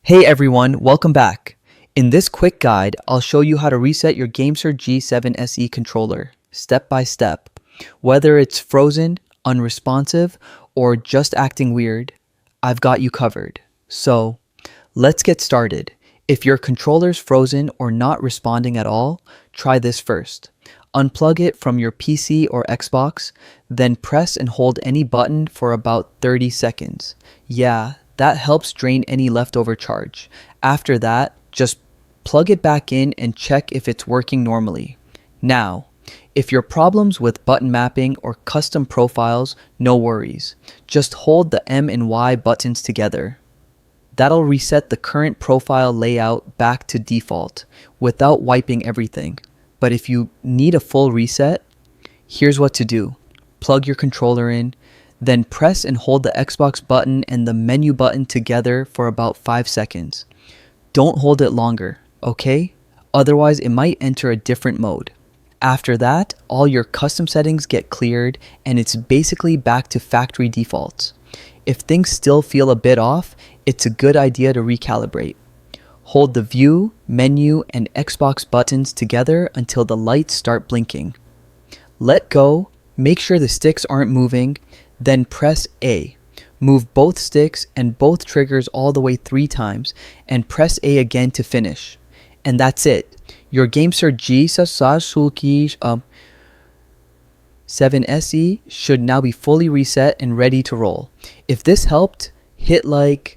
Hey everyone, welcome back. In this quick guide, I'll show you how to reset your GameSir G7 SE controller, step by step. Whether it's frozen, unresponsive, or just acting weird, I've got you covered. So, let's get started. If your controller's frozen or not responding at all, try this first. Unplug it from your PC or Xbox, then press and hold any button for about 30 seconds. Yeah, that helps drain any leftover charge. After that, just plug it back in and check if it's working normally. Now, if your problems with button mapping or custom profiles, no worries. Just hold the M and Y buttons together. That'll reset the current profile layout back to default without wiping everything. But if you need a full reset, here's what to do. Plug your controller in, then press and hold the Xbox button and the menu button together for about 5 seconds. Don't hold it longer, okay? Otherwise, it might enter a different mode. After that, all your custom settings get cleared and it's basically back to factory defaults. If things still feel a bit off, it's a good idea to recalibrate. Hold the View, Menu, and Xbox buttons together until the lights start blinking. Let go, make sure the sticks aren't moving, then press A. Move both sticks and both triggers all the way 3 times, and press A again to finish. And that's it. Your GameSir G7 SE should now be fully reset and ready to roll. If this helped, hit like,